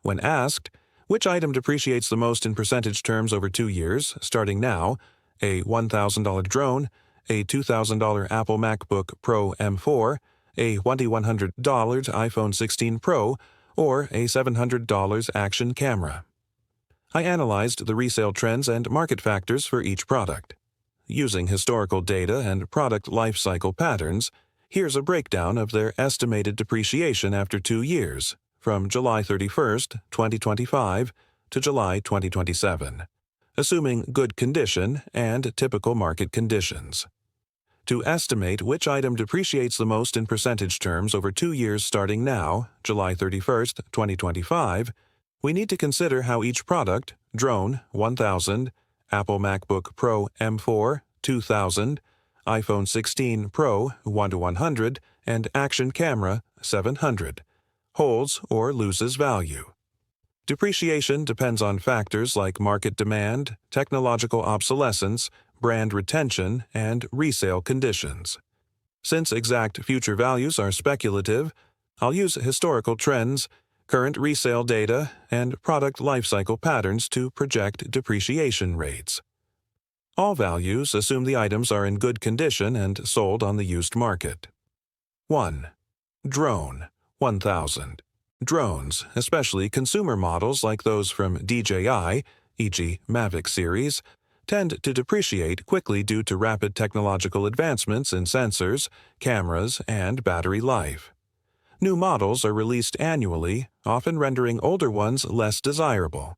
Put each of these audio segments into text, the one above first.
When asked, which item depreciates the most in percentage terms over 2 years, starting now, a $1,000 drone, a $2,000 Apple MacBook Pro M4, a $2,100 iPhone 16 Pro, or a $700 action camera? I analyzed the resale trends and market factors for each product. Using historical data and product life cycle patterns, here's a breakdown of their estimated depreciation after 2 years, from July 31st, 2025 to July 2027, assuming good condition and typical market conditions. To estimate which item depreciates the most in percentage terms over 2 years starting now, July 31st, 2025, we need to consider how each product, drone, 1,000, Apple MacBook Pro M4, 2,000, iPhone 16 Pro, 1-100, and action camera, 700, holds or loses value. Depreciation depends on factors like market demand, technological obsolescence, brand retention, and resale conditions. Since exact future values are speculative, I'll use historical trends, current resale data, and product lifecycle patterns to project depreciation rates. All values assume the items are in good condition and sold on the used market. 1. Drone, 1,000. Drones, especially consumer models like those from DJI, e.g. Mavic series, tend to depreciate quickly due to rapid technological advancements in sensors, cameras, and battery life. New models are released annually, often rendering older ones less desirable.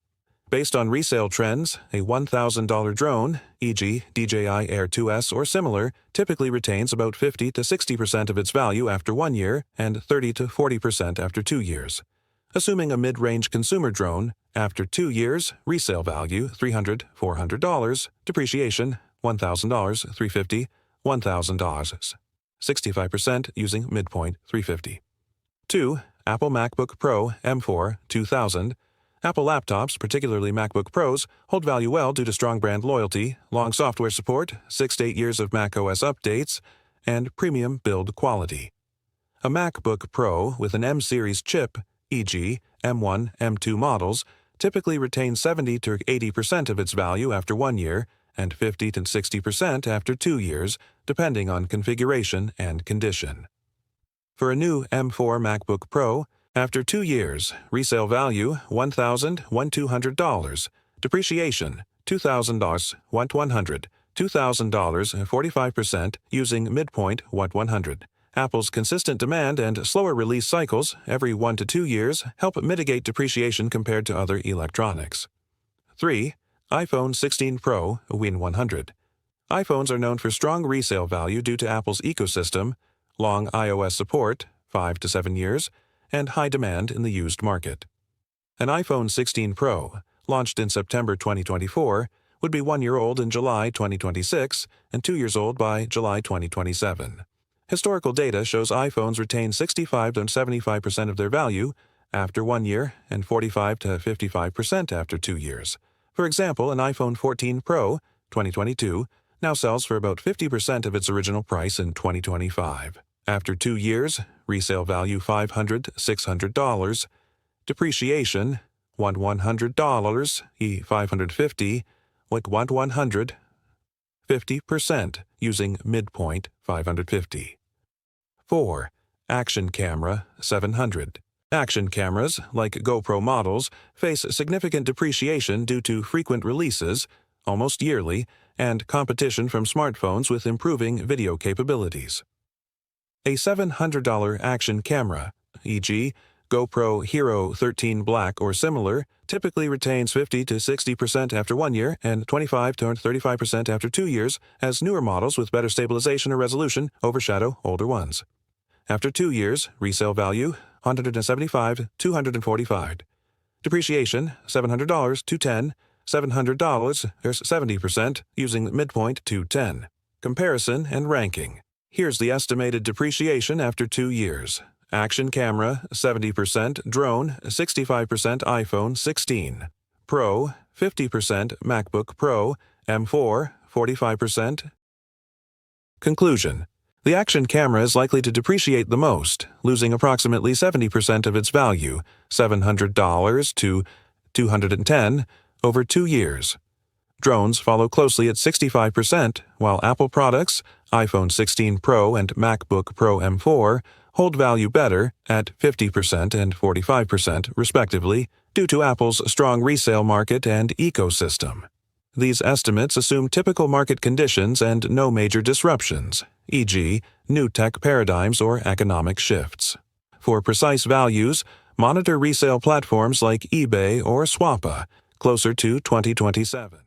Based on resale trends, a $1,000 drone, e.g. DJI Air 2S or similar, typically retains about 50 to 60% of its value after 1 year and 30 to 40% after 2 years. Assuming a mid-range consumer drone, after 2 years, resale value $300, $400, depreciation $1,000, $350, $1,000, 65% using midpoint $350. 2. Apple MacBook Pro M4 2000. Apple laptops, particularly MacBook Pros, hold value well due to strong brand loyalty, long software support, 6 to 8 years of macOS updates, and premium build quality. A MacBook Pro with an M-series chip, e.g. M1, M2 models, typically retains 70 to 80% of its value after 1 year and 50 to 60% after 2 years, depending on configuration and condition. For a new M4 MacBook Pro, after 2 years, resale value $1,000, $1,200, depreciation $2,000, $1,100, $2,000, 45% using midpoint $1,100. Apple's consistent demand and slower release cycles every 1 to 2 years help mitigate depreciation compared to other electronics. 3. iPhone 16 Pro Win100. iPhones are known for strong resale value due to Apple's ecosystem, long iOS support, 5 to 7 years, and high demand in the used market. An iPhone 16 Pro, launched in September 2024, would be 1 year old in July 2026 and 2 years old by July 2027. Historical data shows iPhones retain 65 to 75% of their value after 1 year and 45 to 55% after 2 years. For example, an iPhone 14 Pro, 2022, now sells for about 50% of its original price in 2025. After 2 years, resale value $500, $600, depreciation $1,100, $550, $1,100, 50% using midpoint $550. 4. Action camera 700. Action cameras, like GoPro models, face significant depreciation due to frequent releases, almost yearly, and competition from smartphones with improving video capabilities. A $700 action camera, e.g., GoPro Hero 13 Black or similar, typically retains 50 to 60% after 1 year and 25 to 35% after 2 years, as newer models with better stabilization or resolution overshadow older ones. After 2 years, resale value $175, $245. Depreciation $700, $210, $700, there's 70% using midpoint $210. Comparison and ranking. Here's the estimated depreciation after 2 years. Action camera 70%, drone 65% iPhone 16, Pro 50% MacBook Pro, M4 45%. Conclusion. The action camera is likely to depreciate the most, losing approximately 70% of its value, $700 to $210, over 2 years. Drones follow closely at 65%, while Apple products, iPhone 16 Pro and MacBook Pro M4, hold value better at 50% and 45%, respectively, due to Apple's strong resale market and ecosystem. These estimates assume typical market conditions and no major disruptions, e.g., new tech paradigms or economic shifts. For precise values, monitor resale platforms like eBay or Swappa, closer to 2027.